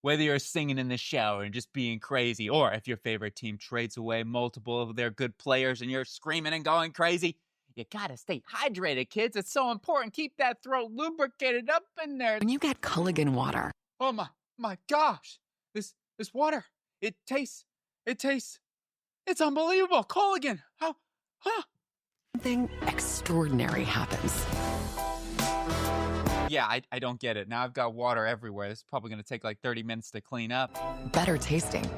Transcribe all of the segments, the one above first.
Whether you're singing in the shower and just being crazy, or if your favorite team trades away multiple of their good players and you're screaming and going crazy, you gotta stay hydrated, kids. It's so important. Keep that throat lubricated up in there. When you get Culligan water. Oh my gosh. This water. It's unbelievable. Culligan. How? Huh? Something extraordinary happens. Yeah, I don't get it. Now I've got water everywhere. This is probably going to take like 30 minutes to clean up. Better tasting.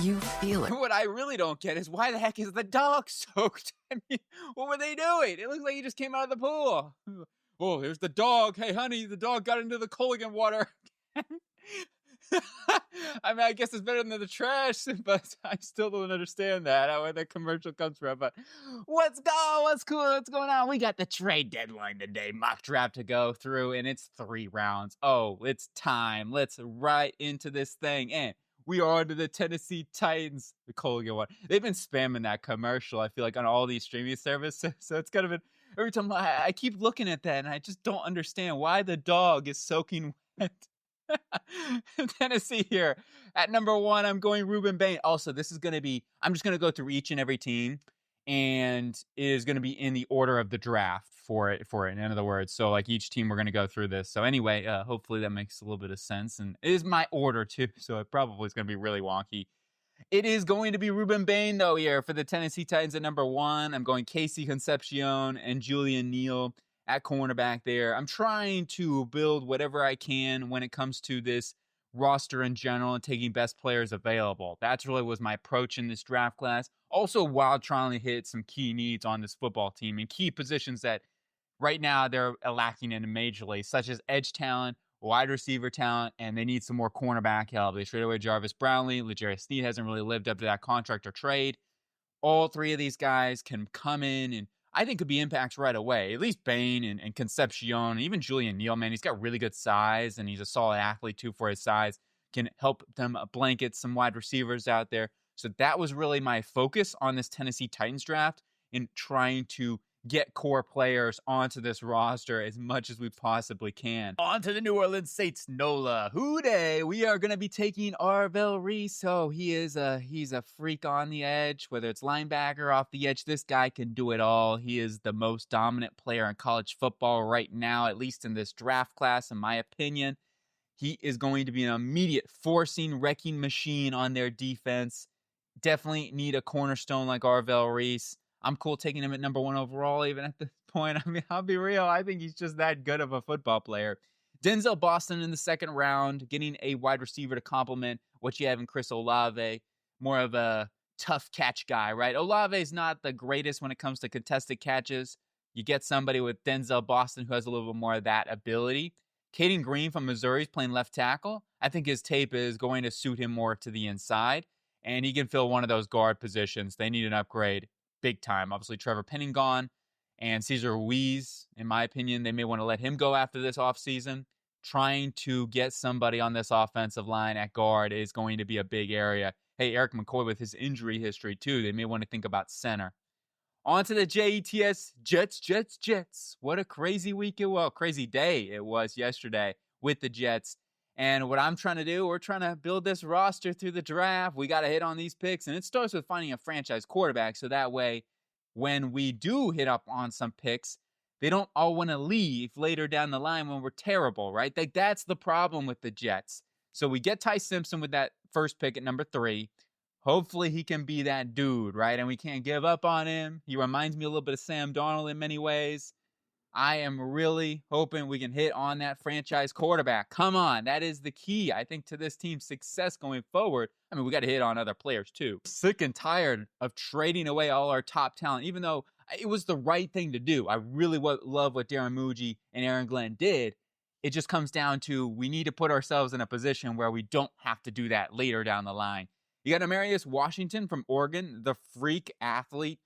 You feel it. What I really don't get is why the heck is the dog soaked? I mean, what were they doing? It looks like he just came out of the pool. Oh, here's the dog. Hey, honey, the dog got into the Culligan water. I mean, I guess it's better than the trash, but I still don't understand that, where that commercial comes from. But what's going on? We got the trade deadline today, mock draft to go through, and it's 3 rounds. Oh, it's time. Let's right into this thing. And we are on to the Tennessee Titans, the Culligan one. They've been spamming that commercial, I feel like, on all these streaming services. So it's kind of been, every time I keep looking at that, and I just don't understand why the dog is soaking wet. Tennessee here at number 1. I'm going Ruben Bain. Also, this is going to be, I'm just going to go through each and every team, and it is going to be in the order of the draft for it, in other words. So like each team, we're going to go through this. So anyway, hopefully that makes a little bit of sense, and it is my order too, so it probably is going to be really wonky. It is going to be Ruben Bain though here for the Tennessee Titans at number 1. I'm going Casey Concepcion and Julian Neal at cornerback there. I'm trying to build whatever I can when it comes to this roster in general and taking best players available. That's really was my approach in this draft class. Also, while trying to hit some key needs on this football team and key positions that right now they're lacking in majorly, such as edge talent, wide receiver talent, and they need some more cornerback help. They traded away Jarvis Brownlee. L'Jarius Sneed hasn't really lived up to that contract or trade. All 3 of these guys can come in and I think could be impacts right away. At least Bain and Concepcion, and even Julian Neal, man, he's got really good size, and he's a solid athlete too for his size. Can help them blanket some wide receivers out there. So that was really my focus on this Tennessee Titans draft, in trying to get core players onto this roster as much as we possibly can. On to the New Orleans Saints, NOLA. Hooday! We are going to be taking Arvell Reese. So he's a freak on the edge, whether it's linebacker off the edge. This guy can do it all. He is the most dominant player in college football right now, at least in this draft class, in my opinion. He is going to be an immediate forcing, wrecking machine on their defense. Definitely need a cornerstone like Arvell Reese. I'm cool taking him at number 1 overall, even at this point. I mean, I'll be real. I think he's just that good of a football player. Denzel Boston in the 2nd round, getting a wide receiver to complement what you have in Chris Olave. More of a tough catch guy, right? Olave's not the greatest when it comes to contested catches. You get somebody with Denzel Boston who has a little bit more of that ability. Caden Green from Missouri is playing left tackle. I think his tape is going to suit him more to the inside, and he can fill one of those guard positions. They need an upgrade. Big time. Obviously, Trevor Penning gone, and Cesar Ruiz, in my opinion, they may want to let him go after this offseason. Trying to get somebody on this offensive line at guard is going to be a big area. Hey, Eric McCoy with his injury history, too. They may want to think about center. On to the Jets, Jets. What a crazy week it was. Crazy day it was yesterday with the Jets. And what I'm trying to do, we're trying to build this roster through the draft. We got to hit on these picks. And it starts with finding a franchise quarterback. So that way, when we do hit up on some picks, they don't all want to leave later down the line when we're terrible, right? That's the problem with the Jets. So we get Ty Simpson with that first pick at number 3. Hopefully he can be that dude, right? And we can't give up on him. He reminds me a little bit of Sam Darnold in many ways. I am really hoping we can hit on that franchise quarterback. Come on, that is the key, I think, to this team's success going forward. I mean, we got to hit on other players, too. Sick and tired of trading away all our top talent, even though it was the right thing to do. I really love what Darren Muji and Aaron Glenn did. It just comes down to we need to put ourselves in a position where we don't have to do that later down the line. You got Amarius Washington from Oregon, the freak athlete.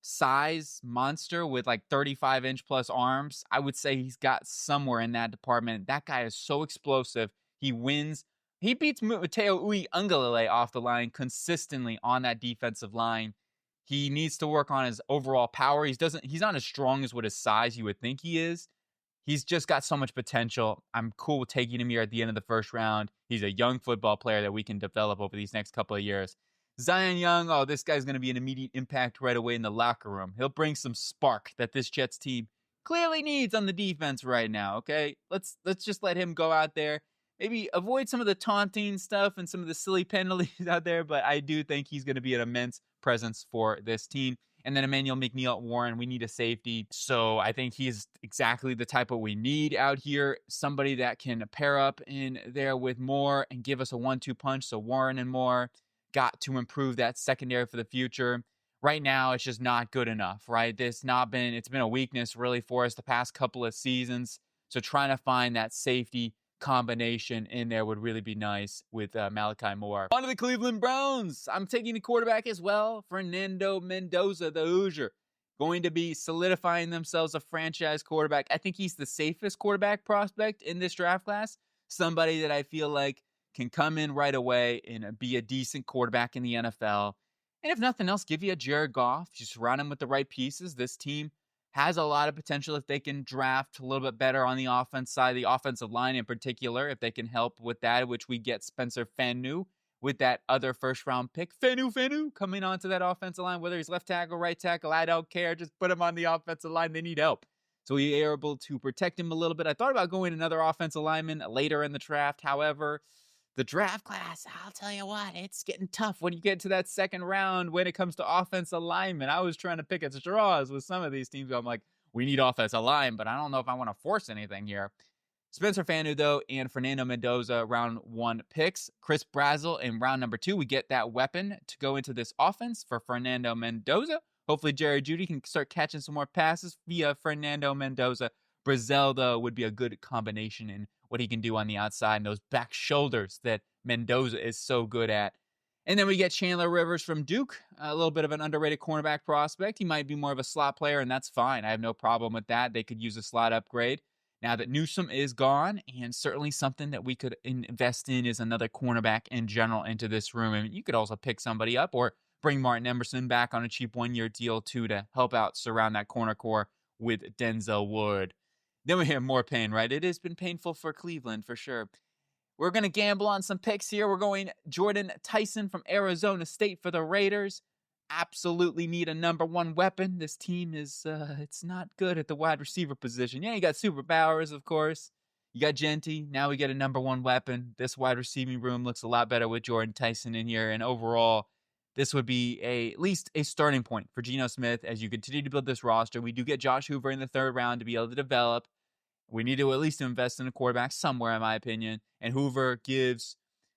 Size monster with like 35-inch plus arms. I would say he's got somewhere in that department. That guy is so explosive. He wins. He beats Mateo Uiagalelei off the line consistently on that defensive line. He needs to work on his overall power. He's not as strong as what his size you would think he is. He's just got so much potential. I'm cool with taking him here at the end of the first round. He's a young football player that we can develop over these next couple of years. Zion Young, oh, this guy's going to be an immediate impact right away in the locker room. He'll bring some spark that this Jets team clearly needs on the defense right now, okay? Let's just let him go out there. Maybe avoid some of the taunting stuff and some of the silly penalties out there, but I do think he's going to be an immense presence for this team. And then Emmanuel McNeil at Warren, we need a safety. So I think he's exactly the type of we need out here. Somebody that can pair up in there with Moore and give us a 1-2 punch. So Warren and Moore got to improve that secondary for the future. Right now, it's just not good enough, right? It's been a weakness really for us the past couple of seasons. So trying to find that safety combination in there would really be nice with Malachi Moore. On to the Cleveland Browns. I'm taking the quarterback as well. Fernando Mendoza, the Hoosier, going to be solidifying themselves a franchise quarterback. I think he's the safest quarterback prospect in this draft class. Somebody that I feel like can come in right away and be a decent quarterback in the NFL. And if nothing else, give you a Jared Goff. You surround him with the right pieces. This team has a lot of potential if they can draft a little bit better on the offense side, the offensive line in particular, if they can help with that, which we get Spencer Fanu with that other first-round pick. Fanu coming onto that offensive line, whether he's left tackle, right tackle, I don't care. Just put him on the offensive line. They need help. So we are able to protect him a little bit. I thought about going another offensive lineman later in the draft. However, the draft class, I'll tell you what, it's getting tough when you get to that second round when it comes to offensive linemen. I was trying to pick at straws with some of these teams. I'm like, we need offensive line, but I don't know if I want to force anything here. Spencer Fanu, though, and Fernando Mendoza, round 1 picks. Chris Brazzell in round number 2. We get that weapon to go into this offense for Fernando Mendoza. Hopefully, Jerry Jeudy can start catching some more passes via Fernando Mendoza. Brazzell, though, would be a good combination in what he can do on the outside and those back shoulders that Mendoza is so good at. And then we get Chandler Rivers from Duke, a little bit of an underrated cornerback prospect. He might be more of a slot player, and that's fine. I have no problem with that. They could use a slot upgrade. Now that Newsome is gone, and certainly something that we could invest in is another cornerback in general into this room. I mean, you could also pick somebody up or bring Martin Emerson back on a cheap 1-year deal too to help out surround that corner core with Denzel Wood. Then we have more pain, right? It has been painful for Cleveland for sure. We're going to gamble on some picks here. We're going Jordan Tyson from Arizona State for the Raiders. Absolutely need a number 1 weapon. This team is, it's not good at the wide receiver position. Yeah, you got Super Bowers, of course. You got Genty. Now we get a number 1 weapon. This wide receiving room looks a lot better with Jordan Tyson in here. And overall, this would be at least a starting point for Geno Smith as you continue to build this roster. We do get Josh Hoover in the 3rd round to be able to develop. We need to at least invest in a quarterback somewhere, in my opinion. And Hoover gives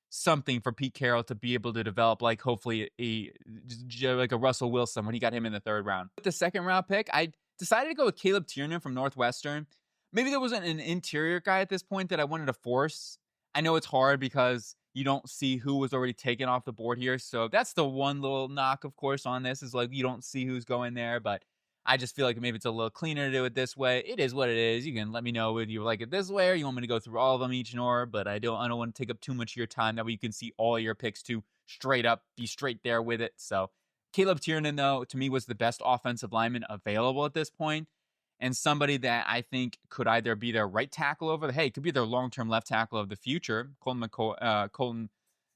something for Pete Carroll to be able to develop, like hopefully like a Russell Wilson when he got him in the 3rd round. With the 2nd round pick, I decided to go with Caleb Tiernan from Northwestern. Maybe there wasn't an interior guy at this point that I wanted to force. I know it's hard because you don't see who was already taken off the board here. So that's the one little knock, of course, on this is like you don't see who's going there, but I just feel like maybe it's a little cleaner to do it this way. It is what it is. You can let me know whether you like it this way or you want me to go through all of them each in order, but I don't want to take up too much of your time. That way you can see all your picks to be straight there with it. So Caleb Tiernan, though, to me was the best offensive lineman available at this point, and somebody that I think could either be their right tackle could be their long-term left tackle of the future. Colton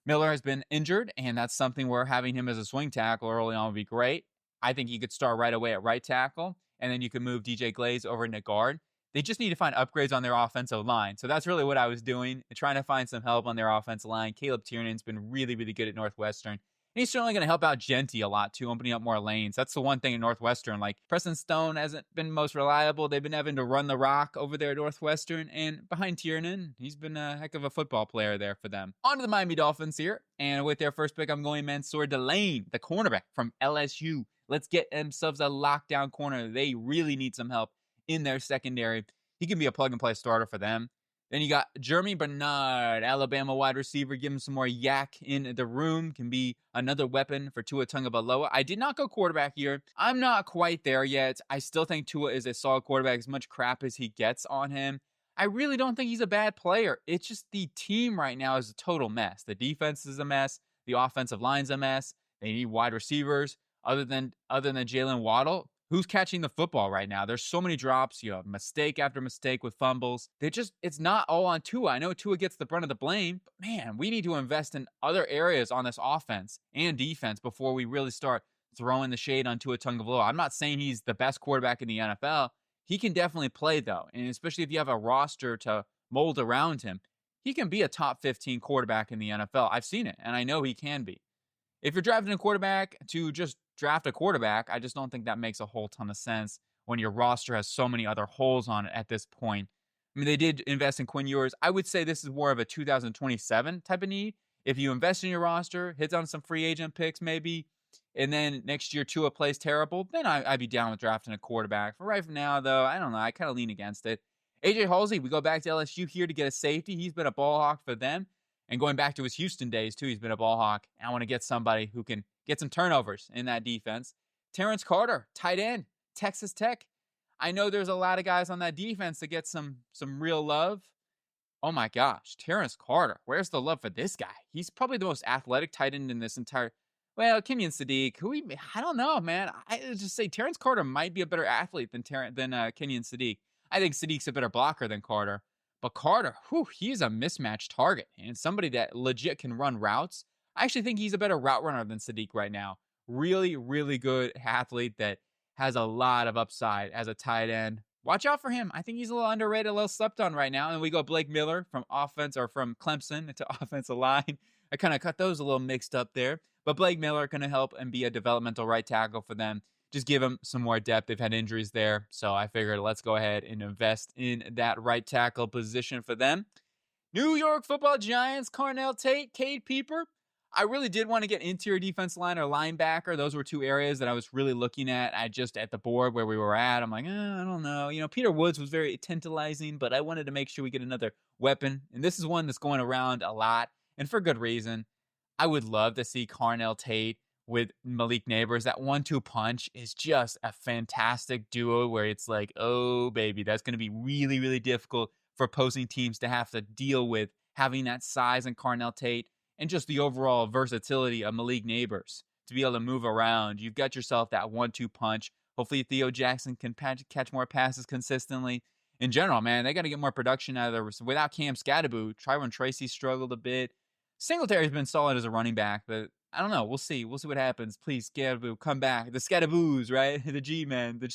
Miller has been injured, and that's something where having him as a swing tackle early on would be great. I think you could start right away at right tackle, and then you can move DJ Glaze over into guard. They just need to find upgrades on their offensive line. So that's really what I was doing, trying to find some help on their offensive line. Caleb Tiernan's been really, really good at Northwestern. And he's certainly going to help out Genty a lot, too, opening up more lanes. That's the one thing in Northwestern. Like, Preston Stone hasn't been most reliable. They've been having to run the rock over there at Northwestern. And behind Tiernan, he's been a heck of a football player there for them. On to the Miami Dolphins here. And with their first pick, I'm going Mansour Delane, the cornerback from LSU. Let's get themselves a lockdown corner. They really need some help in their secondary. He can be a plug-and-play starter for them. Then you got Jeremy Bernard, Alabama wide receiver. Give him some more yak in the room. Can be another weapon for Tua Tagovailoa. I did not go quarterback here. I'm not quite there yet. I still think Tua is a solid quarterback, as much crap as he gets on him. I really don't think he's a bad player. It's just the team right now is a total mess. The defense is a mess. The offensive line's a mess. They need wide receivers. Other than Jalen Waddle, who's catching the football right now? There's so many drops. You have mistake after mistake with fumbles. It's not all on Tua. I know Tua gets the brunt of the blame, but man, we need to invest in other areas on this offense and defense before we really start throwing the shade on Tua Tagovailoa. I'm not saying he's the best quarterback in the NFL. He can definitely play though, and especially if you have a roster to mold around him, he can be a top 15 quarterback in the NFL. I've seen it, and I know he can be. If you're drafting a quarterback to just draft a quarterback, I just don't think that makes a whole ton of sense when your roster has so many other holes on it at this point. I mean, they did invest in Quinn Ewers. I would say this is more of a 2027 type of need. If you invest in your roster, hits on some free agent picks maybe, and then next year Tua plays terrible, then I'd be down with drafting a quarterback. For right now, though, I don't know. I kind of lean against it. AJ Halsey, we go back to LSU here to get a safety. He's been a ball hawk for them. And going back to his Houston days, too, he's been a ball hawk. And I want to get somebody who can get some turnovers in that defense. Terrence Carter, tight end, Texas Tech. I know there's a lot of guys on that defense that get some real love. Oh, my gosh. Terrence Carter. Where's the love for this guy? He's probably the most athletic tight end in this entire... Well, Kenyon Sadiq, I don't know, man. I just say Terrence Carter might be a better athlete than Kenyon Sadiq. I think Sadiq's a better blocker than Carter. But Carter, he's a mismatched target and somebody that legit can run routes. I actually think he's a better route runner than Sadiq right now. Really, really good athlete that has a lot of upside as a tight end. Watch out for him. I think he's a little underrated, a little slept on right now. And we go Blake Miller from Clemson into offensive line. I kind of cut those a little mixed up there. But Blake Miller going to help and be a developmental right tackle for them. Just give them some more depth. They've had injuries there. So I figured let's go ahead and invest in that right tackle position for them. New York Football Giants, Carnell Tate, Cade Peeper. I really did want to get interior defense line or linebacker. Those were two areas that I was really looking at. I just at the board where we were at, I'm like, I don't know. Peter Woods was very tantalizing, but I wanted to make sure we get another weapon. And this is one that's going around a lot, and for good reason. I would love to see Carnell Tate with Malik Neighbors. That 1-2 punch is just a fantastic duo where it's like, oh, baby, that's going to be really, really difficult for opposing teams to have to deal with having that size in Carnell Tate and just the overall versatility of Malik Neighbors to be able to move around. You've got yourself that 1-2 punch. Hopefully Theo Jackson can catch more passes consistently. In general, man, they got to get more production out of there. Without Cam Scatterbo, Tyrone Tracy struggled a bit. Singletary's been solid as a running back, but I don't know. We'll see. We'll see what happens. Please, Scatterbo, come back. The Scatterboos, right? The G-men. The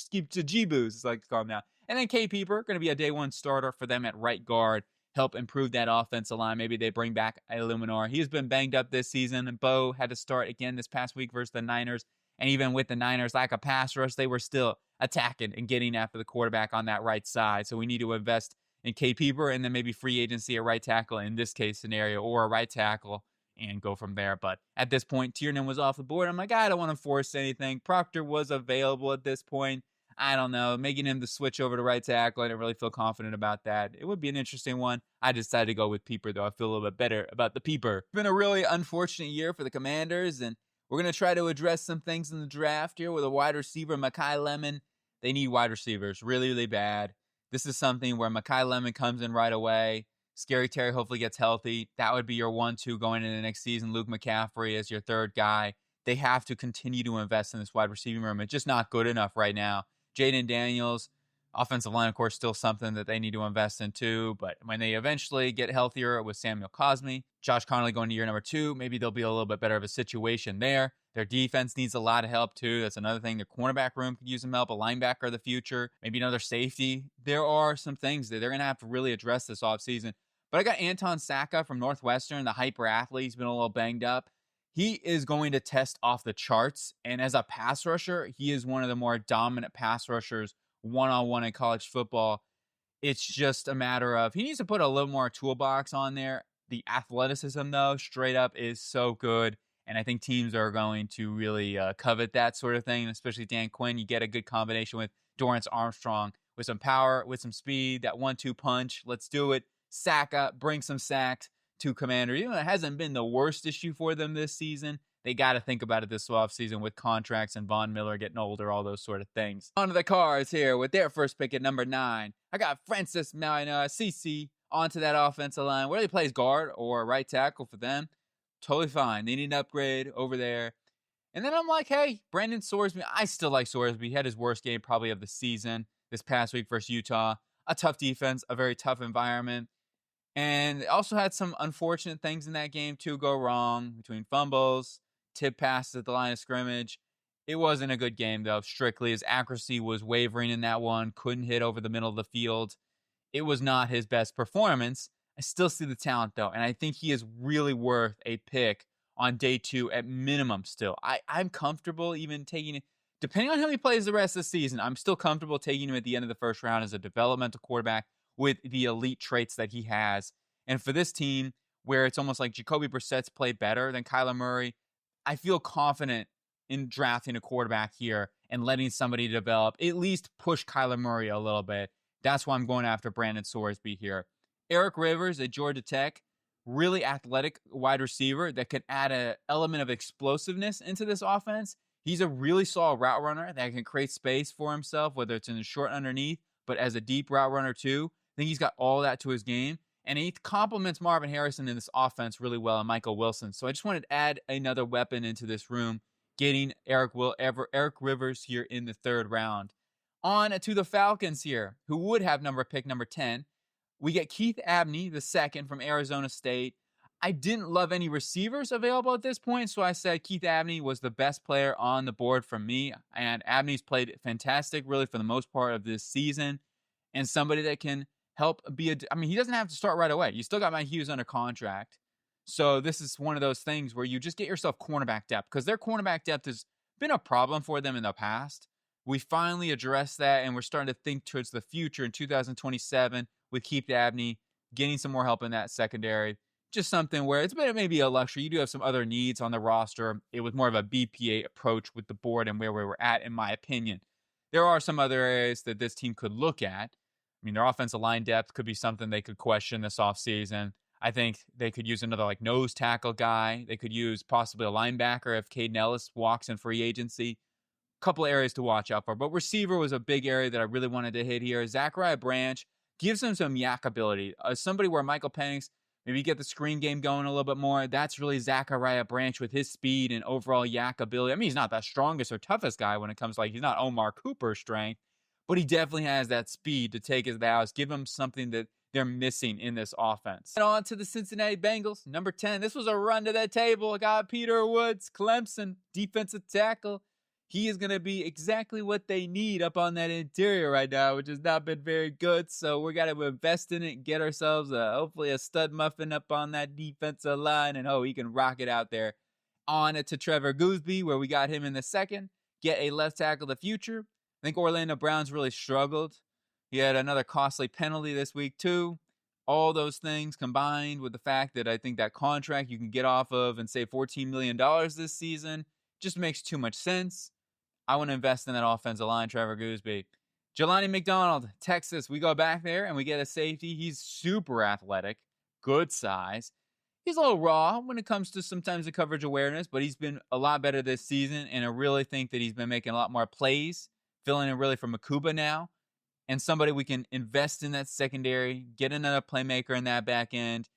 G-boos, it's like to call them now. And then Cade Peeper, going to be a day one starter for them at right guard. Help improve that offensive line. Maybe they bring back Illuminor. He's been banged up this season, and Bo had to start again this past week versus the Niners. And even with the Niners, like a pass rush, they were still attacking and getting after the quarterback on that right side. So we need to invest in Cade Peeper and then maybe free agency at right tackle in this case scenario, or a right tackle, and go from there. But at this point, Tiernan was off the board. I'm like, I don't want to force anything. Proctor was available at this point. I don't know, making him the switch over to right tackle. I didn't really feel confident about that. It would be an interesting one. I decided to go with Peeper, though. I feel a little bit better about the Peeper. It's been a really unfortunate year for the Commanders, and we're going to try to address some things in the draft here with a wide receiver, Mekhi Lemon. They need wide receivers really, really bad. This is something where Mekhi Lemon comes in right away. Scary Terry hopefully gets healthy. That would be your 1-2 going into the next season. Luke McCaffrey as your third guy. They have to continue to invest in this wide receiving room. It's just not good enough right now. Jaden Daniels, offensive line, of course, still something that they need to invest in too. But when they eventually get healthier with Samuel Cosme, Josh Connolly going to year number 2, maybe there'll be a little bit better of a situation there. Their defense needs a lot of help too. That's another thing. Their cornerback room could use some help. A linebacker of the future, maybe another safety. There are some things that they're going to have to really address this offseason. But I got Anton Saka from Northwestern, the hyper athlete. He's been a little banged up. He is going to test off the charts. And as a pass rusher, he is one of the more dominant pass rushers one-on-one in college football. It's just a matter of he needs to put a little more toolbox on there. The athleticism, though, straight up is so good. And I think teams are going to really covet that sort of thing, especially Dan Quinn. You get a good combination with Dorrance Armstrong with some power, with some speed, that 1-2 punch. Let's do it. Saka, bring some sacks to Commander. Even though it hasn't been the worst issue for them this season, they got to think about it this offseason with contracts and Von Miller getting older, all those sort of things. On to the Cards here with their first pick at number 9. I got Francis CC onto that offensive line. Whether he plays guard or right tackle for them, totally fine. They need an upgrade over there. And then I'm like, hey, Brandon Sorsby. I still like Sorsby. He had his worst game probably of the season this past week versus Utah. A tough defense, a very tough environment. And also had some unfortunate things in that game too go wrong between fumbles, tip passes at the line of scrimmage. It wasn't a good game though, strictly. His accuracy was wavering in that one, couldn't hit over the middle of the field. It was not his best performance. I still see the talent though, and I think he is really worth a pick on day 2 at minimum still. I'm comfortable even taking it, depending on how he plays the rest of the season, I'm still comfortable taking him at the end of the first round as a developmental quarterback with the elite traits that he has. And for this team, where it's almost like Jacoby Brissett's played better than Kyler Murray, I feel confident in drafting a quarterback here and letting somebody develop, at least push Kyler Murray a little bit. That's why I'm going after Brandon Sorsby here. Eric Rivers at Georgia Tech, really athletic wide receiver that could add an element of explosiveness into this offense. He's a really solid route runner that can create space for himself, whether it's in the short underneath, but as a deep route runner too. I think he's got all that to his game. And he complements Marvin Harrison in this offense really well and Michael Wilson. So I just wanted to add another weapon into this room, getting Eric Rivers here in the 3rd round. On to the Falcons here, who would have pick number 10. We get Keith Abney, the second from Arizona State. I didn't love any receivers available at this point, so I said Keith Abney was the best player on the board from me. And Abney's played fantastic, really, for the most part of this season. And somebody that can help be he doesn't have to start right away. You still got Mike Hughes under contract. So this is one of those things where you just get yourself cornerback depth, because their cornerback depth has been a problem for them in the past. We finally addressed that, and we're starting to think towards the future in 2027 with Keith Abney, getting some more help in that secondary. Just something where it's been maybe a luxury. You do have some other needs on the roster. It was more of a BPA approach with the board and where we were at, in my opinion. There are some other areas that this team could look at. I mean, their offensive line depth could be something they could question this offseason. I think they could use another nose tackle guy. They could use possibly a linebacker if Caden Ellis walks in free agency. Couple areas to watch out for. But receiver was a big area that I really wanted to hit here. Zachariah Branch gives him some yak ability. Somebody where Michael Penix, maybe get the screen game going a little bit more. That's really Zachariah Branch with his speed and overall yak ability. I mean, he's not the strongest or toughest guy when it comes to he's not Omar Cooper's strength, but he definitely has that speed to take his bows, give him something that they're missing in this offense. And on to the Cincinnati Bengals, number 10. This was a run to that table. I got Peter Woods, Clemson, defensive tackle. He is going to be exactly what they need up on that interior right now, which has not been very good. So we're going to invest in it and get ourselves hopefully a stud muffin up on that defensive line. And he can rock it out there. On to Trevor Gooseby, where we got him in the 2nd. Get a left tackle of the future. I think Orlando Brown's really struggled. He had another costly penalty this week too. All those things combined with the fact that I think that contract you can get off of and save $14 million this season just makes too much sense. I want to invest in that offensive line, Trevor Gooseby. Jelani McDonald, Texas. We go back there and we get a safety. He's super athletic, good size. He's a little raw when it comes to sometimes the coverage awareness, but he's been a lot better this season, and I really think that he's been making a lot more plays, filling in really for Makuba now, and somebody we can invest in that secondary, get another playmaker in that back end.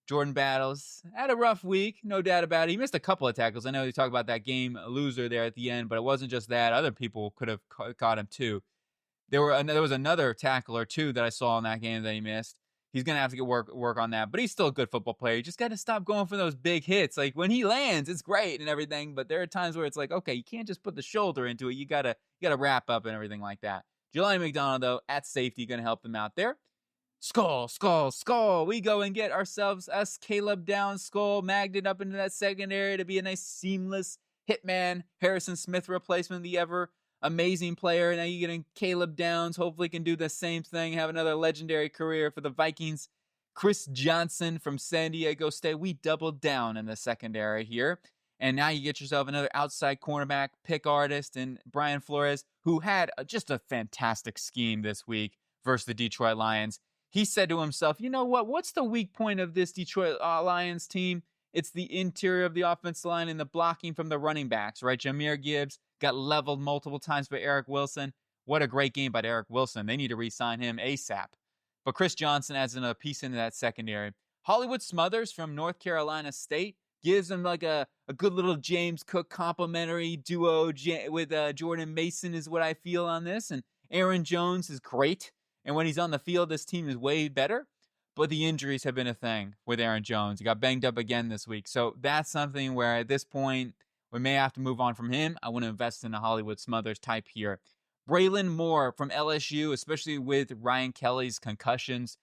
Jordan Battles had a rough week, no doubt about it. He missed a couple of tackles. I know you talk about that game loser there at the end, but it wasn't just that. Other people could have caught him too. There was another tackle or two that I saw in that game that he missed. He's going to have to get work on that, but he's still a good football player. You just got to stop going for those big hits. When he lands, it's great and everything, but there are times where it's okay, you can't just put the shoulder into it. You got to wrap up and everything like that. Jelani McDonald, though, at safety, going to help them out there. Skull. We go and get ourselves Caleb Downs, Skull, magnet up into that secondary to be a nice seamless hitman Harrison Smith replacement, the ever amazing player. Now you're getting Caleb Downs, hopefully can do the same thing, have another legendary career for the Vikings. Chris Johnson from San Diego State. We doubled down in the secondary here. And now you get yourself another outside cornerback, pick artist, and Brian Flores, who had just a fantastic scheme this week versus the Detroit Lions. He said to himself, you know what? What's the weak point of this Detroit Lions team? It's the interior of the offensive line and the blocking from the running backs, right? Jahmyr Gibbs got leveled multiple times by Eric Wilson. What a great game by Eric Wilson. They need to re-sign him ASAP. But Chris Johnson adds another piece into that secondary. Hollywood Smothers from North Carolina State. gives them like a good little James Cook complimentary duo with Jordan Mason is what I feel on this. And Aaron Jones is great. And when he's on the field, this team is way better. But the injuries have been a thing with Aaron Jones. He got banged up again this week. So that's something where at this point, we may have to move on from him. I want to invest in a Hollywood Smothers type here. Braylon Moore from LSU, especially with Ryan Kelly's concussions.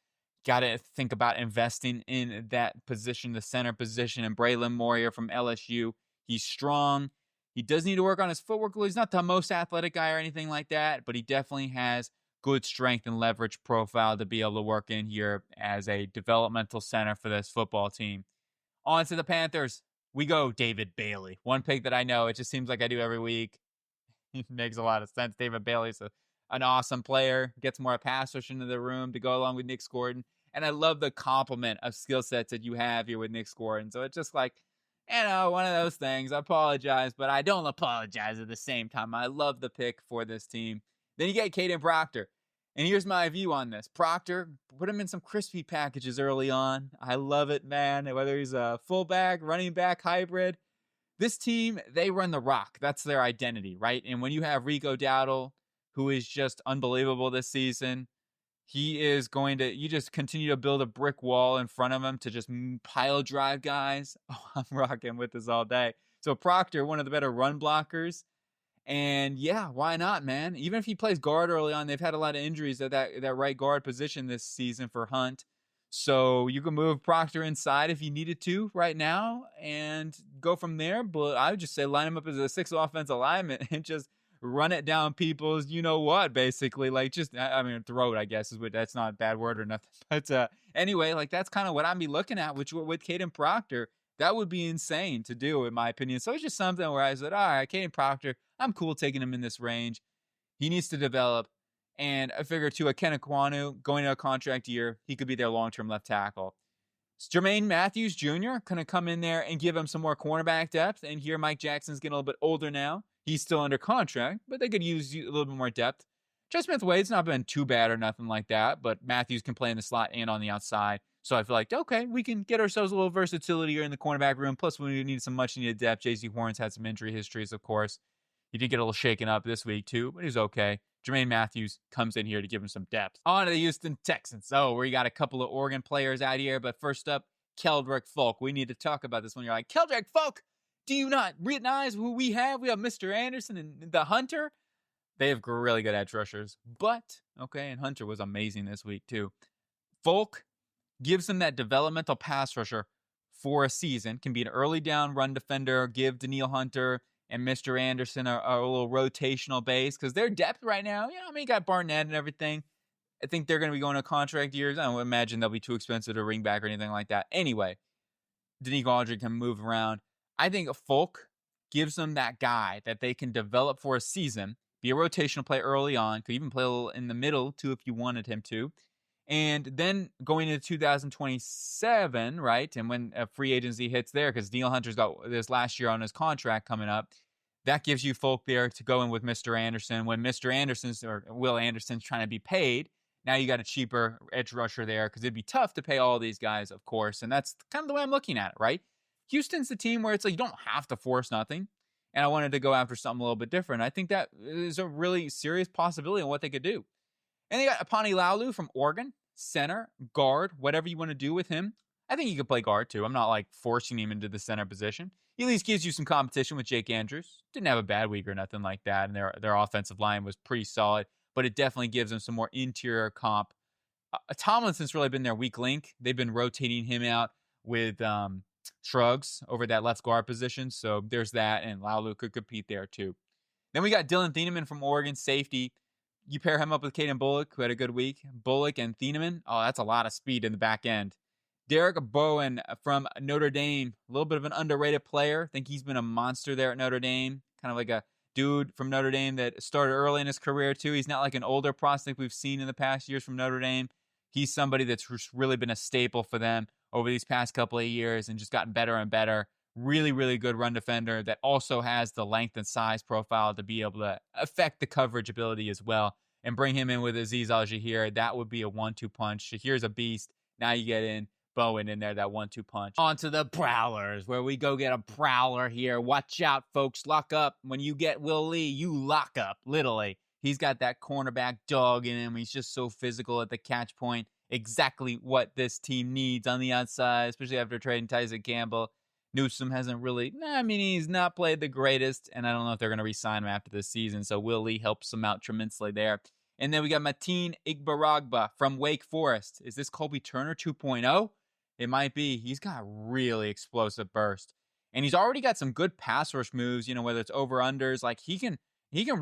Got to think about investing in that position, the center position. And Braylon Moore here from LSU. He's strong. He does need to work on his footwork. He's not the most athletic guy or anything like that, but he definitely has good strength and leverage profile to be able to work in here as a developmental center for this football team. On to the Panthers. We go David Bailey. One pick that I know, it just seems like I do every week. It makes a lot of sense. David Bailey's an awesome player. Gets more pass rush into the room to go along with Nick Gordon. And I love the complement of skill sets that you have here with Nick Gordon. So it's just like, one of those things. I apologize, but I don't apologize at the same time. I love the pick for this team. Then you get Caden Proctor. And here's my view on this. Proctor, put him in some crispy packages early on. I love it, man. Whether he's a fullback, running back, hybrid. This team, they run the rock. That's their identity, right? And when you have Rico Dowdle, who is just unbelievable this season, he is going to, you just continue to build a brick wall in front of him to just pile drive guys. Oh, I'm rocking with this all day. So Proctor, one of the better run blockers. And yeah, why not, man? Even if he plays guard early on, they've had a lot of injuries at that right guard position this season for Hunt. So you can move Proctor inside if you needed to right now and go from there. But I would just say line him up as a 6 offensive lineman and just run it down people's, you know what, basically. Like throat, I guess, that's not a bad word or nothing. But anyway, like that's kind of what I'd be looking at with Caden Proctor. That would be insane to do, in my opinion. So it's just something where I said, all right, Caden Proctor, I'm cool taking him in this range. He needs to develop. And I figure, too, Ken Ekwonu, going to a contract year, he could be their long-term left tackle. Jermaine Matthews Jr. going to come in there and give him some more cornerback depth. And here Mike Jackson's getting a little bit older now. He's still under contract, but they could use a little bit more depth. Trey Smith-Wade's not been too bad or nothing like that, but Matthews can play in the slot and on the outside. So I feel like, okay, we can get ourselves a little versatility here in the cornerback room. Plus, we need some much-needed depth. J.C. Horns had some injury histories, of course. He did get a little shaken up this week, too, but he's okay. Jermaine Matthews comes in here to give him some depth. On to the Houston Texans. Oh, we got a couple of Oregon players out here, but first up, Keldrick Folk. We need to talk about this one. You're like, Keldrick Folk, do you not recognize who we have? We have Mr. Anderson and the Hunter. They have really good edge rushers, but, okay, and Hunter was amazing this week, too. Folk gives them that developmental pass rusher for a season, can be an early down run defender, give Daniil Hunter and Mr. Anderson a little rotational base, because their depth right now, you got Barnett and everything. I think they're going to be going to contract years. I don't imagine they'll be too expensive to ring back or anything like that. Anyway, Daniil Aldridge can move around. I think Folk gives them that guy that they can develop for a season, be a rotational player early on, could even play a little in the middle, too, if you wanted him to. And then going into 2027, right, and when a free agency hits there, because Daniil Hunter's got this last year on his contract coming up, that gives you Folk there to go in with Mr. Anderson. When Mr. Anderson's or Will Anderson's trying to be paid, now you got a cheaper edge rusher there, because it'd be tough to pay all these guys, of course. And that's kind of the way I'm looking at it, right? Houston's the team where it's like you don't have to force nothing. And I wanted to go after something a little bit different. I think that is a really serious possibility on what they could do. And they got Apani Laulu from Oregon, center, guard, whatever you want to do with him. I think he could play guard too. I'm not like forcing him into the center position. He at least gives you some competition with Jake Andrews. Didn't have a bad week or nothing like that. And their offensive line was pretty solid, but it definitely gives them some more interior comp. Tomlinson's really been their weak link. They've been rotating him out with Shrugs over that left guard position. So there's that, and Laulu could compete there too. Then we got Dylan Thieneman from Oregon, safety. You pair him up with Caden Bullock, who had a good week. Bullock and Thieneman, oh, that's a lot of speed in the back end. Derek Bowen from Notre Dame, a little bit of an underrated player. I think he's been a monster there at Notre Dame. Kind of like a dude from Notre Dame that started early in his career too. He's not like an older prospect we've seen in the past years from Notre Dame. He's somebody that's really been a staple for them over these past couple of years and just gotten better and better. Really, really good run defender that also has the length and size profile to be able to affect the coverage ability as well. And bring him in with Azeez Al-Shahir. That would be a 1-2 punch. Shahir's a beast. Now you get in Bowen in there, that 1-2 punch. On to the Prowlers, where we go get a Prowler here. Watch out, folks. Lock up. When you get Will Lee, you lock up, literally. He's got that cornerback dog in him. He's just so physical at the catch point. Exactly what this team needs on the outside, especially after trading Tyson Campbell. Newsome hasn't really, he's not played the greatest, and I don't know if they're going to re-sign him after this season, so Will Lee helps him out tremendously there. And then we got Mateen Igbaragba from Wake Forest. Is this Colby Turner 2.0? It might be. He's got really explosive burst. And he's already got some good pass rush moves, whether it's over-unders. Like, he can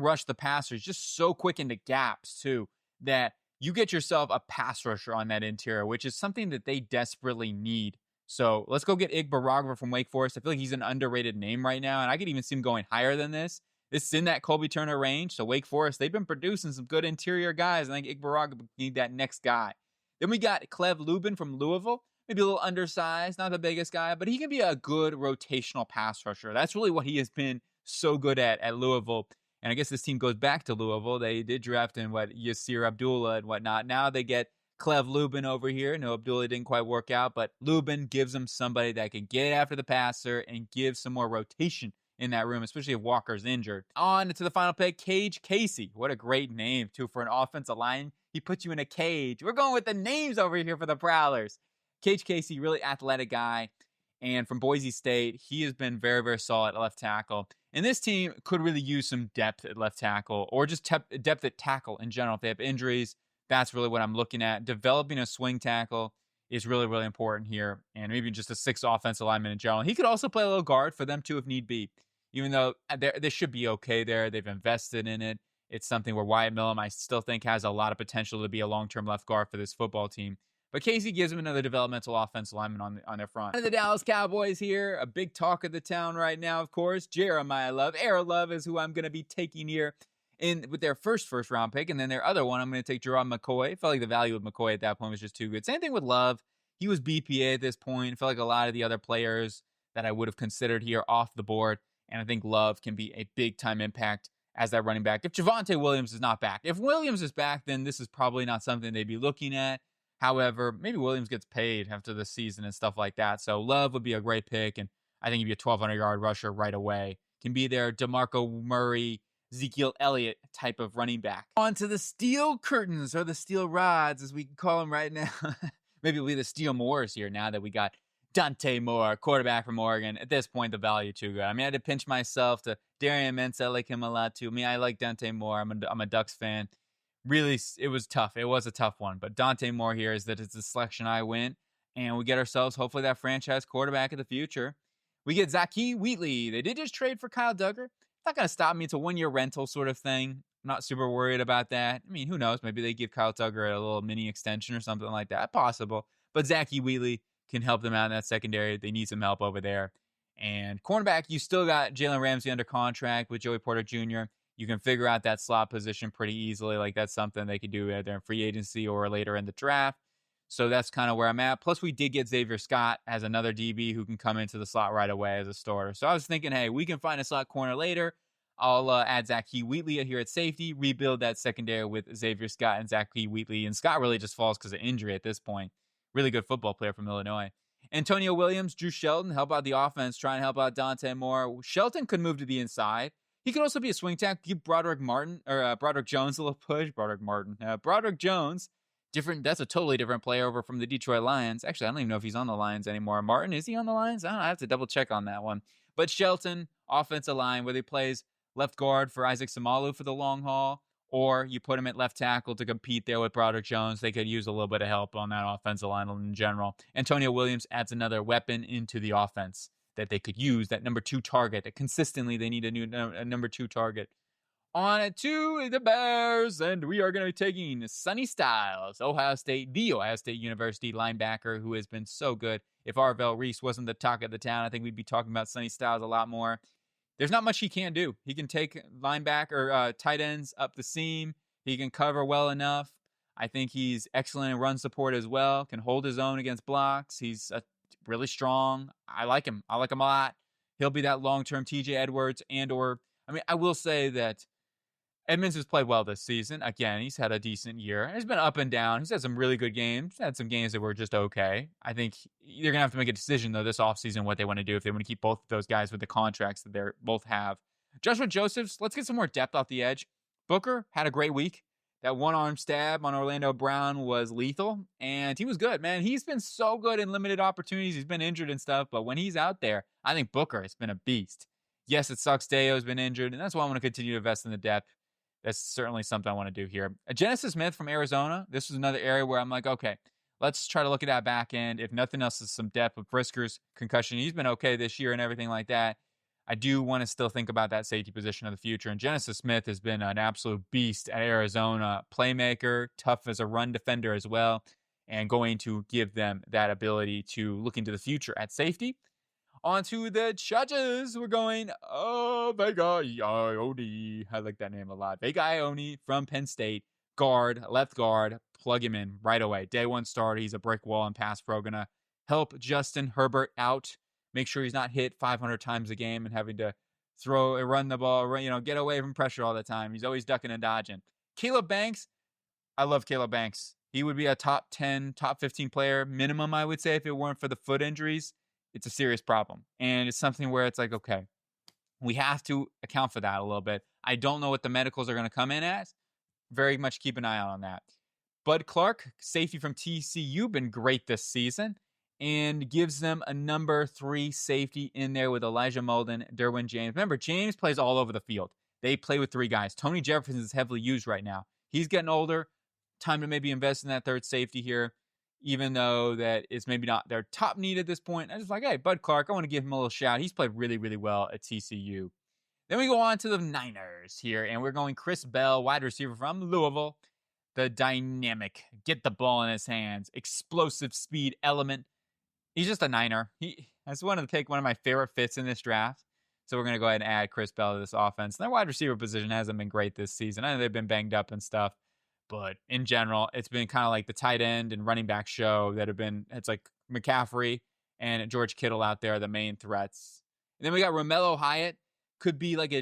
rush the passers just so quick into gaps, too, that you get yourself a pass rusher on that interior, which is something that they desperately need. So let's go get Igbaragba from Wake Forest. I feel like he's an underrated name right now, and I could even see him going higher than this. This is in that Colby Turner range. So Wake Forest, they've been producing some good interior guys. I think Igbaragba need that next guy. Then we got Clev Lubin from Louisville. Maybe a little undersized, not the biggest guy, but he can be a good rotational pass rusher. That's really what he has been so good at Louisville. And I guess this team goes back to Louisville. They did draft in Yasir Abdullah and whatnot. Now they get Clev Lubin over here. No, Abdullah didn't quite work out, but Lubin gives them somebody that can get after the passer and give some more rotation in that room, especially if Walker's injured. On to the final pick, Cage Casey. What a great name, too, for an offensive line. He puts you in a cage. We're going with the names over here for the Prowlers. Cage Casey, really athletic guy. And from Boise State, he has been very, very solid at left tackle. And this team could really use some depth at left tackle or just depth at tackle in general. If they have injuries, that's really what I'm looking at. Developing a swing tackle is really, really important here. And maybe just a 6th offensive lineman in general. He could also play a little guard for them, too, if need be. Even though they should be okay there. They've invested in it. It's something where Wyatt Millum, I still think, has a lot of potential to be a long-term left guard for this football team. But Casey gives him another developmental offensive lineman on their front. And the Dallas Cowboys here, a big talk of the town right now, of course. Jeremiah Love. Aaron Love is who I'm going to be taking here with their first round pick. And then their other one, I'm going to take Jerome McCoy. I felt like the value of McCoy at that point was just too good. Same thing with Love. He was BPA at this point. I felt like a lot of the other players that I would have considered here off the board. And I think Love can be a big-time impact as that running back. If Javonte Williams is not back. If Williams is back, then this is probably not something they'd be looking at. However, maybe Williams gets paid after the season and stuff like that. So Love would be a great pick, and I think he'd be a 1,200-yard rusher right away. Can be their DeMarco Murray, Ezekiel Elliott type of running back. On to the steel curtains, or the steel rods, as we call them right now. Maybe it'll be the steel moors here now that we got Dante Moore, quarterback from Oregon. At this point, the value too good. I had to pinch myself to Darian Mensah. I like him a lot too. I like Dante Moore. I'm a Ducks fan. Really, it was tough. It was a tough one. But Dante Moore here is that it's the selection I went. And we get ourselves, hopefully, that franchise quarterback of the future. We get Zakee Wheatley. They did just trade for Kyle Duggar. It's not going to stop me. It's a one-year rental sort of thing. I'm not super worried about that. Who knows? Maybe they give Kyle Duggar a little mini extension or something like that. Possible. But Zakee Wheatley can help them out in that secondary. They need some help over there. And cornerback, you still got Jalen Ramsey under contract with Joey Porter Jr. You can figure out that slot position pretty easily. Like, that's something they could do either in free agency or later in the draft. So that's kind of where I'm at. Plus, we did get Xavier Scott as another DB who can come into the slot right away as a starter. So I was thinking, hey, we can find a slot corner later. I'll add Zakee Wheatley here at safety, rebuild that secondary with Xavier Scott and Zakee Wheatley. And Scott really just falls because of injury at this point. Really good football player from Illinois. Antonio Williams, Drew Shelton, help out the offense, try and help out Dante Moore. Shelton could move to the inside. He could also be a swing tackle. Give Broderick Jones a little push. Broderick Jones, different. That's a totally different player over from the Detroit Lions. Actually, I don't even know if he's on the Lions anymore. Martin, is he on the Lions? I have to double check on that one. But Shelton, offensive line, whether he plays left guard for Isaac Samalu for the long haul, or you put him at left tackle to compete there with Broderick Jones, they could use a little bit of help on that offensive line in general. Antonio Williams adds another weapon into the offense that they could use, that number 2 target. That consistently, they need a number 2 target. On to the Bears, and we are going to be taking Sonny Styles, the Ohio State University linebacker, who has been so good. If Arvell Reese wasn't the talk of the town, I think we'd be talking about Sonny Styles a lot more. There's not much he can't do. He can take tight ends up the seam. He can cover well enough. I think he's excellent in run support as well. Can hold his own against blocks. He's really strong. I like him. I like him a lot. He'll be that long-term TJ Edwards I will say that Edmonds has played well this season. Again, he's had a decent year. He's been up and down. He's had some really good games. He's had some games that were just okay. I think they're going to have to make a decision, though, this offseason what they want to do if they want to keep both of those guys with the contracts that they both have. Joshua Josephs, let's get some more depth off the edge. Booker had a great week. That one-arm stab on Orlando Brown was lethal, and he was good, man. He's been so good in limited opportunities. He's been injured and stuff, but when he's out there, I think Booker has been a beast. Yes, it sucks Deo's been injured, and that's why I want to continue to invest in the depth. That's certainly something I want to do here. Genesis Smith from Arizona. This is another area where I'm like, okay, let's try to look at that back end. If nothing else, is some depth with Brisker's concussion. He's been okay this year and everything like that. I do want to still think about that safety position of the future. And Genesis Smith has been an absolute beast at Arizona. Playmaker, tough as a run defender as well, and going to give them that ability to look into the future at safety. On to the judges. We're going, Vega Ione. I like that name a lot. Vega Ione from Penn State. Guard, left guard. Plug him in right away. Day one start. He's a brick wall and pass pro. Gonna help Justin Herbert out. Make sure he's not hit 500 times a game and having to throw and run the ball, get away from pressure all the time. He's always ducking and dodging. Caleb Banks. I love Caleb Banks. He would be a top 10, top 15 player minimum, I would say, if it weren't for the foot injuries. It's a serious problem. And it's something where it's like, okay, we have to account for that a little bit. I don't know what the medicals are going to come in as. Very much keep an eye out on that. Bud Clark, safety from TCU, been great this season and gives them a number 3 safety in there with Elijah Molden, Derwin James. Remember, James plays all over the field. They play with 3 guys. Tony Jefferson is heavily used right now. He's getting older. Time to maybe invest in that third safety here, even though that it's maybe not their top need at this point. I'm just like, hey, Bud Clark, I want to give him a little shout. He's played really, really well at TCU. Then we go on to the Niners here, and we're going Chris Bell, wide receiver from Louisville. The dynamic, get the ball in his hands, explosive speed element. He's just a Niner. I just wanted to pick one of my favorite fits in this draft. So we're going to go ahead and add Chris Bell to this offense. Their wide receiver position hasn't been great this season. I know they've been banged up and stuff, but in general, it's been kind of like the tight end and running back show that have been, it's like McCaffrey and George Kittle out there, the main threats. And then we got Romello Hyatt. Could be like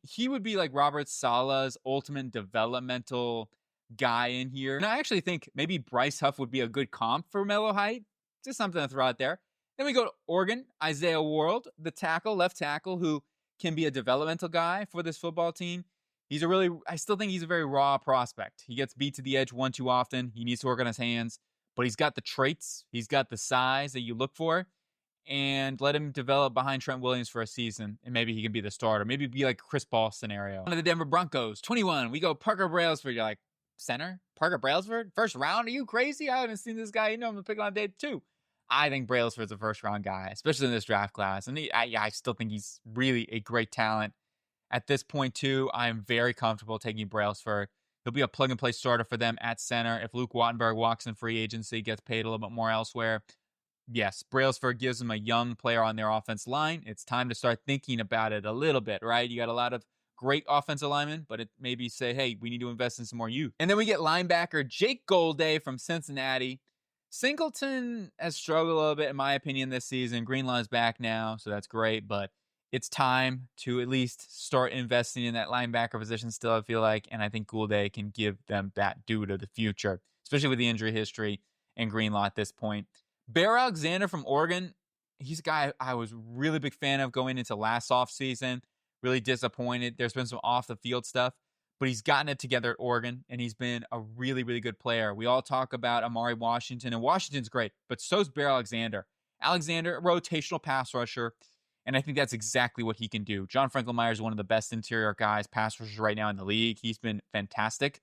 he would be like Robert Saleh's ultimate developmental guy in here. And I actually think maybe Bryce Huff would be a good comp for Romello Hyatt. Just something to throw out there. Then we go to Oregon, Isaiah World, the left tackle, who can be a developmental guy for this football team. I still think he's a very raw prospect. He gets beat to the edge one too often. He needs to work on his hands, but he's got the traits. He's got the size that you look for, and let him develop behind Trent Williams for a season, and maybe he can be the starter. Maybe be like a Chris Paul scenario. One of the Denver Broncos, 21. We go Parker Brailsford. You're like, center? Parker Brailsford? First round? Are you crazy? I haven't seen this guy. I'm going to pick him on day 2. I think Brailsford's a first-round guy, especially in this draft class. And I still think he's really a great talent. At this point, too, I am very comfortable taking Brailsford. He'll be a plug-and-play starter for them at center. If Luke Wattenberg walks in free agency, gets paid a little bit more elsewhere, yes, Brailsford gives them a young player on their offense line. It's time to start thinking about it a little bit, right? You got a lot of great offensive linemen, but it maybe say, hey, we need to invest in some more youth. And then we get linebacker Jake Golday from Cincinnati. Singleton has struggled a little bit, in my opinion, this season. Greenlaw's back now, so that's great, but it's time to at least start investing in that linebacker position still, I feel like, and I think Golday can give them that dude of the future, especially with the injury history and Greenlaw at this point. Bear Alexander from Oregon, he's a guy I was really big fan of going into last offseason. Really disappointed. There's been some off-the-field stuff, but he's gotten it together at Oregon, and he's been a really, really good player. We all talk about Amari Washington, and Washington's great, but so's Bear Alexander. Alexander, a rotational pass rusher, and I think that's exactly what he can do. John Franklin-Myers is one of the best interior guys, pass rushers right now in the league. He's been fantastic,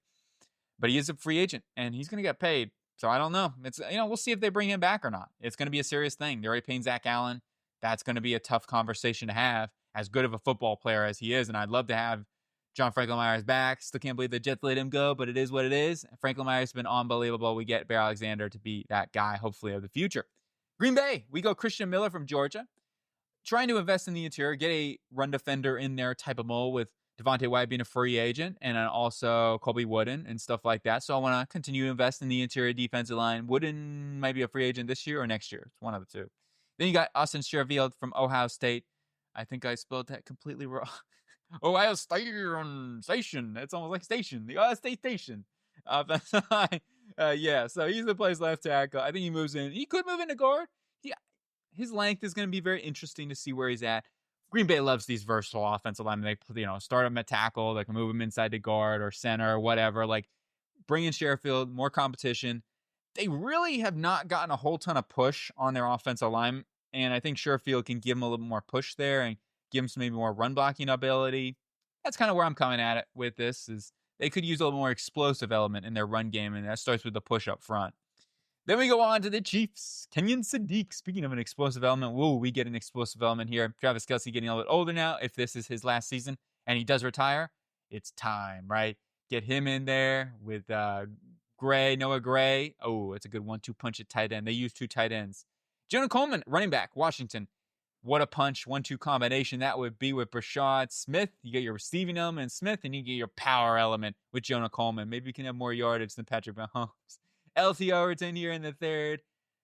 but he is a free agent, and he's going to get paid. So I don't know. We'll see if they bring him back or not. It's going to be a serious thing. They're already paying Zach Allen. That's going to be a tough conversation to have, as good of a football player as he is. And I'd love to have John Franklin-Myers back. Still can't believe the Jets let him go, but it is what it is. Franklin-Myers has been unbelievable. We get Bear Alexander to be that guy, hopefully, of the future. Green Bay, we go Christian Miller from Georgia. Trying to invest in the interior, get a run defender in there type of mold with Devontae White being a free agent, and then also Colby Wooden and stuff like that. So I want to continue to invest in the interior defensive line. Wooden might be a free agent this year or next year. It's one of the two. Then you got Austin Sherfield from Ohio State. I think I spelled that completely wrong. Ohio Station. It's almost like station. The Ohio State Station. Offensive line. Yeah, so he's the plays left tackle. I think he moves in. He could move into guard. His length is going to be very interesting to see where he's at. Green Bay loves these versatile offensive linemen. They, start him at tackle. They can move him inside to guard or center or whatever. Like, bring in Sherfield, more competition. They really have not gotten a whole ton of push on their offensive line, and I think Sherfield can give him a little more push there and give him some maybe more run blocking ability. That's kind of where I'm coming at it with this. Is they could use a little more explosive element in their run game, and that starts with the push up front. Then we go on to the Chiefs. Kenyon Sadiq. Speaking of an explosive element, we get an explosive element here. Travis Kelce getting a little bit older now. If this is his last season and he does retire, it's time, right? Get him in there with Noah Gray. Oh, it's a good 1-2 punch at tight end. They use 2 tight ends. Jonah Coleman, running back, Washington. What a punch, 1-2 combination that would be with Brashad Smith. You get your receiving element, Smith, and you get your power element with Jonah Coleman. Maybe you can have more yardage than Patrick Mahomes. LT Overton here in the third.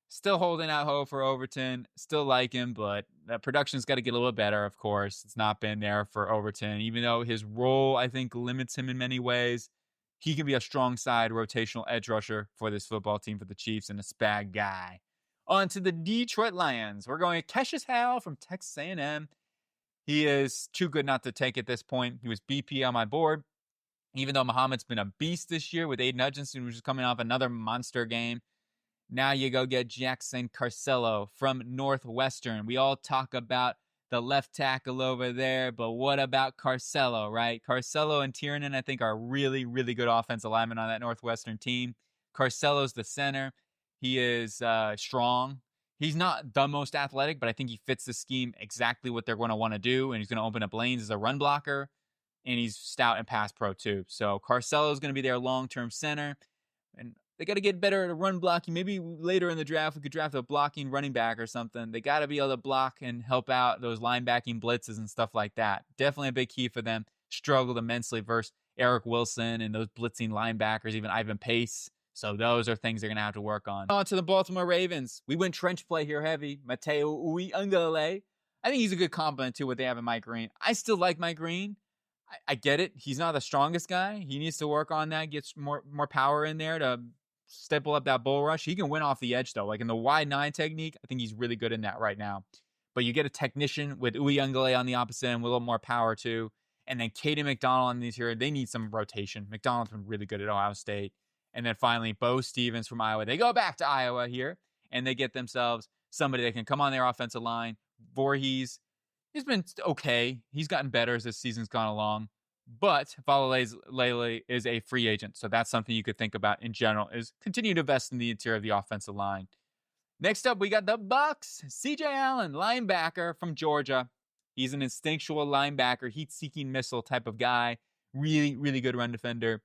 Still holding out hope for Overton. Still like him, but the production's got to get a little better, of course. It's not been there for Overton. Even though his role, I think, limits him in many ways, he can be a strong side rotational edge rusher for this football team for the Chiefs and a spag guy. On to the Detroit Lions. We're going Cashius Howell from Texas A&M. He is too good not to take at this point. He was BP on my board. Even though Muhammad's been a beast this year with Aiden Hutchinson, who's coming off another monster game. Now you go get Jackson Carcello from Northwestern. We all talk about the left tackle over there, but what about Carcello, right? Carcello and Tiernan, I think, are really, really good offensive linemen on that Northwestern team. Carcello's the center. He is strong. He's not the most athletic, but I think he fits the scheme exactly what they're going to want to do, and he's going to open up lanes as a run blocker. And he's stout and pass pro too. So Carcello is going to be their long-term center. And they got to get better at run blocking. Maybe later in the draft, we could draft a blocking running back or something. They got to be able to block and help out those linebacking blitzes and stuff like that. Definitely a big key for them. Struggled immensely versus Eric Wilson and those blitzing linebackers, even Ivan Pace. So those are things they're going to have to work on. On to the Baltimore Ravens. We went trench play here heavy. Mateo Uiagalelei. I think he's a good complement to what they have in Mike Green. I still like Mike Green. I get it. He's not the strongest guy. He needs to work on that, get more power in there to stipple up that bull rush. He can win off the edge, though. Like in the wide 9 technique, I think he's really good in that right now. But you get a technician with Uiagalelei on the opposite end with a little more power, too. And then Caden McDonald on these here. They need some rotation. McDonald's been really good at Ohio State. And then finally, Bo Stevens from Iowa. They go back to Iowa here, and they get themselves somebody that can come on their offensive line. Voorhees. He's been okay. He's gotten better as this season's gone along. But Falalele is a free agent. So that's something you could think about in general, is continue to invest in the interior of the offensive line. Next up, we got the Bucs. C.J. Allen, linebacker from Georgia. He's an instinctual linebacker, heat-seeking missile type of guy. Really, really good run defender.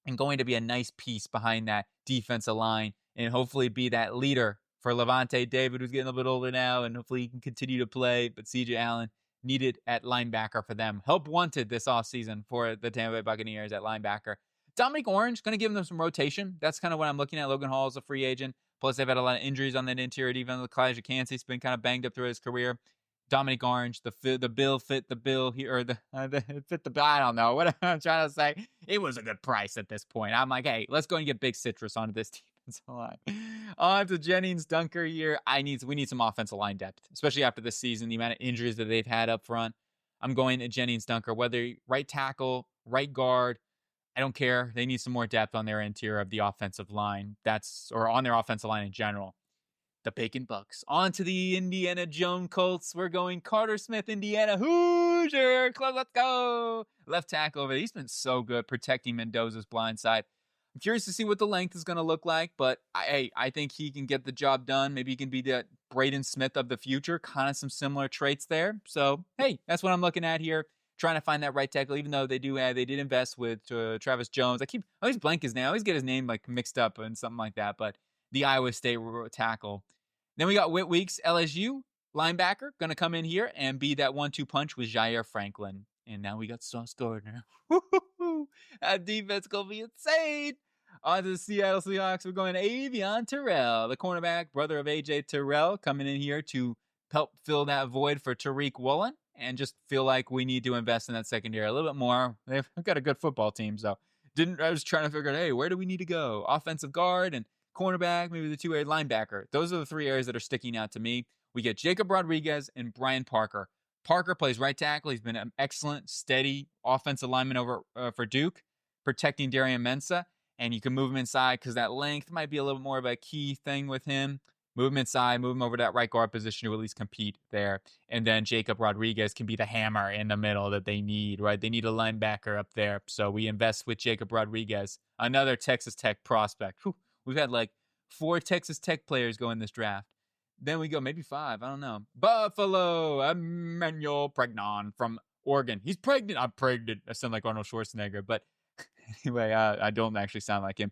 And going to be a nice piece behind that defensive line and hopefully be that leader for Levante David, who's getting a little bit older now, and hopefully he can continue to play. But C.J. Allen needed at linebacker for them. Help wanted this offseason for the Tampa Bay Buccaneers at linebacker. Dominic Orange, going to give them some rotation. That's kind of what I'm looking at. Logan Hall is a free agent. Plus, they've had a lot of injuries on that interior. Even Kalijah Kancey's been kind of banged up through his career. Dominic Orange, the bill fit the bill here, or the fit the bill. I don't know what I'm trying to say. It was a good price at this point. I'm like, hey, let's go and get big citrus onto this defensive line. On to Jennings Dunker here. We need some offensive line depth, especially after this season, the amount of injuries that they've had up front. I'm going to Jennings Dunker, whether right tackle, right guard, I don't care. They need some more depth on their interior of the offensive line. Or on their offensive line in general. The Bacon Bucks. On to the Indiana Jones Colts. We're going Carter Smith, Indiana Hoosier Club. Let's go. Left tackle over there. He's been so good protecting Mendoza's blind side. I'm curious to see what the length is going to look like, but I think he can get the job done. Maybe he can be the Braden Smith of the future. Kind of some similar traits there. So, hey, that's what I'm looking at here. Trying to find that right tackle, even though they did invest with Travis Jones. I always blank his name. I always get his name like mixed up and something like that, but the Iowa State tackle. Then we got Whit Weeks, LSU linebacker, going to come in here and be that 1-2 punch with Jair Franklin. And now we got Sauce Gardner. That defense going to be insane. On to the Seattle Seahawks, we're going to Avion Terrell, the cornerback, brother of A.J. Terrell, coming in here to help fill that void for Tariq Woolen. and just feel like we need to invest in that secondary a little bit more. They've got a good football team, so I was trying to figure out, hey, where do we need to go? Offensive guard and cornerback, maybe the two-way linebacker. Those are the three areas that are sticking out to me. We get Jacob Rodriguez and Brian Parker. Parker plays right tackle. He's been an excellent, steady offensive lineman over for Duke, protecting Darian Mensah. And you can move him inside because that length might be a little more of a key thing with him. Move him inside, move him over to that right guard position to at least compete there. And then Jacob Rodriguez can be the hammer in the middle that they need, right? They need a linebacker up there. So we invest with Jacob Rodriguez, another Texas Tech prospect. Whew. We've had like 4 Texas Tech players go in this draft. Then we go maybe 5. I don't know. Buffalo, Emmanuel Pregnon from Oregon. He's pregnant. I'm pregnant. I sound like Arnold Schwarzenegger. But anyway, I don't actually sound like him.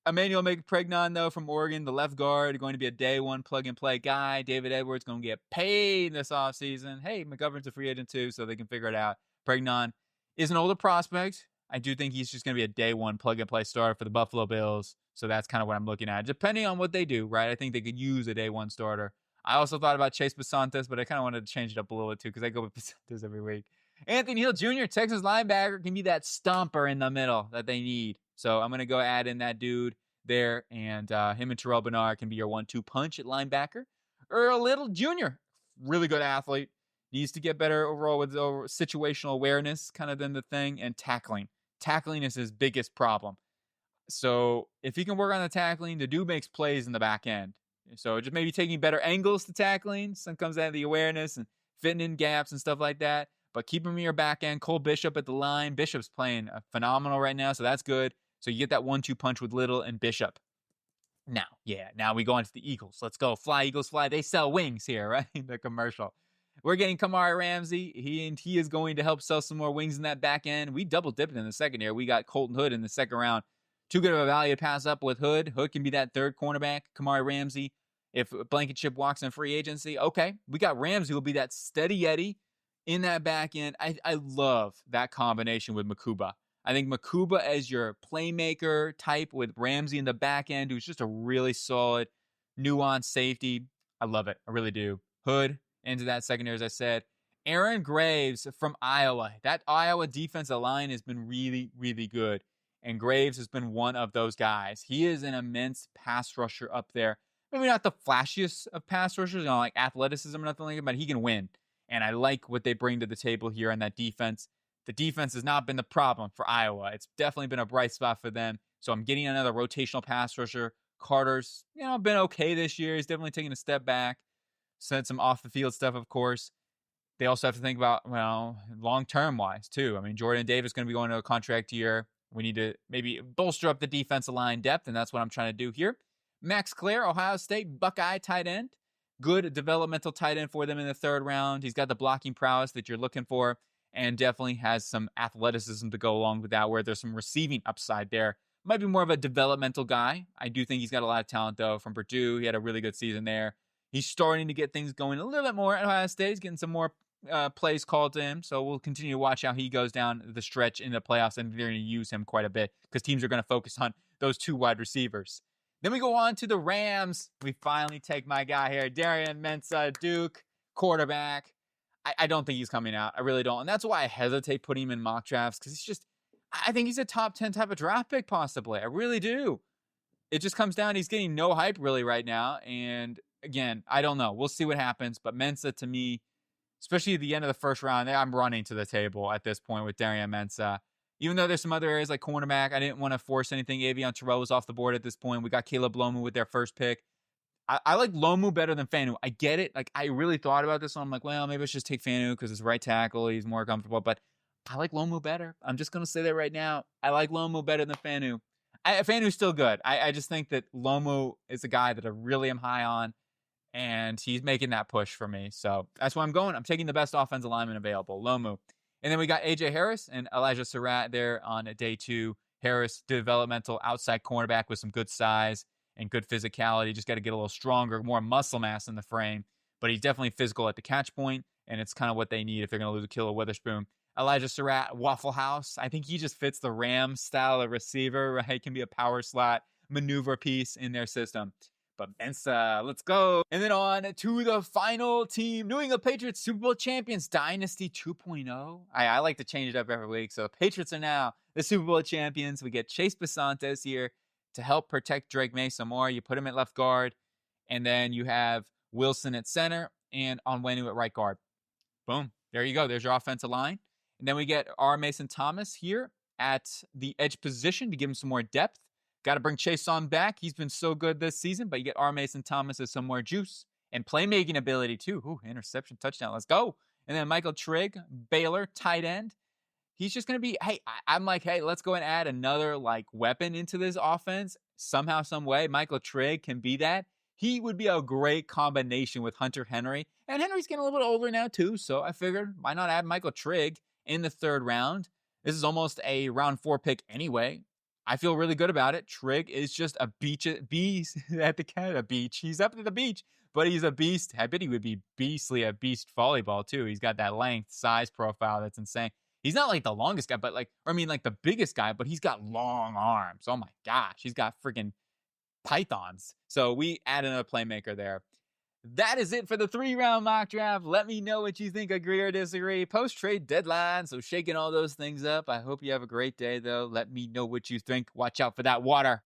Emmanuel Pregnon, though, from Oregon, the left guard, going to be a day one plug-and-play guy. David Edwards going to get paid this offseason. Hey, McGovern's a free agent, too, so they can figure it out. Pregnon is an older prospect. I do think he's just going to be a day one plug-and-play starter for the Buffalo Bills, so that's kind of what I'm looking at. Depending on what they do, right? I think they could use a day one starter. I also thought about Chase Basantes, but I kind of wanted to change it up a little bit, too, because I go with Basantes every week. Anthony Hill Jr., Texas linebacker, can be that stomper in the middle that they need. So I'm going to go add in that dude there, and him and Terrell Bernard can be your 1-2 punch at linebacker. Earl Little Jr., really good athlete. Needs to get better overall with situational awareness, kind of than the thing, and tackling. Tackling is his biggest problem. So if he can work on the tackling, the dude makes plays in the back end. So just maybe taking better angles to tackling. Some comes out of the awareness and fitting in gaps and stuff like that. But keep him in your back end. Cole Bishop at the line. Bishop's playing phenomenal right now, so that's good. So you get that 1-2 punch with Little and Bishop. Now we go on to the Eagles. Let's go. Fly, Eagles, fly. They sell wings here, right? The commercial. We're getting Kamari Ramsey. He is going to help sell some more wings in that back end. We double dipped in the secondary. We got Colton Hood in the second round. Too good of a value to pass up with Hood. Hood can be that third cornerback. Kamari Ramsey, if Blankenship walks in free agency, okay. We got Ramsey, who will be that steady Eddie in that back end. I love that combination with Makuba. I think Makuba as your playmaker type with Ramsey in the back end, who's just a really solid, nuanced safety. I love it. I really do. Hood into that secondary, as I said. Aaron Graves from Iowa. That Iowa defensive line has been really, really good. And Graves has been one of those guys. He is an immense pass rusher up there. Maybe not the flashiest of pass rushers, like athleticism or nothing like that, but he can win. And I like what they bring to the table here on that defense. The defense has not been the problem for Iowa. It's definitely been a bright spot for them. So I'm getting another rotational pass rusher. Carter's, been okay this year. He's definitely taking a step back. Said some off-the-field stuff, of course. They also have to think about, long-term wise, too. I mean, Jordan Davis is going to be going to a contract year. We need to maybe bolster up the defensive line depth, and that's what I'm trying to do here. Max Clare, Ohio State, Buckeye tight end. Good developmental tight end for them in the third round. He's got the blocking prowess that you're looking for, and definitely has some athleticism to go along with that, where there's some receiving upside there. Might be more of a developmental guy. I do think he's got a lot of talent, though, from Purdue. He had a really good season there. He's starting to get things going a little bit more at Ohio State. He's getting some more plays called to him, so we'll continue to watch how he goes down the stretch in the playoffs, and they're going to use him quite a bit because teams are going to focus on those 2 wide receivers. Then we go on to the Rams. We finally take my guy here, Darian Mensah, Duke, quarterback. I don't think he's coming out. I really don't. And that's why I hesitate putting him in mock drafts, because I think he's a top 10 type of draft pick, possibly. I really do. It just comes down, he's getting no hype really right now. And again, I don't know. We'll see what happens. But Mensah, to me, especially at the end of the first round, I'm running to the table at this point with Darian Mensah. Even though there's some other areas like cornerback, I didn't want to force anything. Avion Terrell was off the board at this point. We got Caleb Lomu with their first pick. I like Lomu better than Fanu. I get it. Like, I really thought about this one. I'm like, well, maybe I should just take Fanu because it's right tackle. He's more comfortable. But I like Lomu better. I'm just going to say that right now. I like Lomu better than Fanu. Fanu's still good. I just think that Lomu is a guy that I really am high on, and he's making that push for me. So that's why I'm going. I'm taking the best offensive lineman available, Lomu. And then we got A.J. Harris and Elijah Surratt there on day 2. Harris, developmental outside cornerback with some good size and good physicality. Just got to get a little stronger, more muscle mass in the frame. But he's definitely physical at the catch point, and it's kind of what they need if they're going to lose Akilla Witherspoon. Elijah Surratt, Waffle House. I think he just fits the Rams style of receiver, right? Can be a power slot maneuver piece in their system. but Mensah, let's go. And then on to the final team, New England Patriots, Super Bowl champions, Dynasty 2.0. I like to change it up every week. So the Patriots are now the Super Bowl champions. We get Chase Basantes here to help protect Drake May some more. You put him at left guard, and then you have Wilson at center and Onwenu at right guard. Boom. There you go. There's your offensive line. And then we get R. Mason Thomas here at the edge position to give him some more depth. Got to bring Chase on back. He's been so good this season, but you get R. Mason Thomas as some more juice and playmaking ability too. Ooh, interception, touchdown. Let's go. And then Michael Trigg, Baylor, tight end. He's just going to be, hey, I'm like, hey, let's go and add another like weapon into this offense. Somehow, some way, Michael Trigg can be that. He would be a great combination with Hunter Henry. And Henry's getting a little bit older now too, so I figured why not add Michael Trigg in the 3rd round. This is almost a round 4 pick anyway. I feel really good about it. Trigg is just a beast at the Canada beach. He's up at the beach, but he's a beast. I bet he would be beastly at beast volleyball too. He's got that length, size profile that's insane. He's not like the longest guy, but like the biggest guy, but he's got long arms. Oh my gosh, he's got freaking pythons. So we add another playmaker there. That is it for the 3-round mock draft. Let me know what you think, agree or disagree. Post-trade deadline, so shaking all those things up. I hope you have a great day, though. Let me know what you think. Watch out for that water.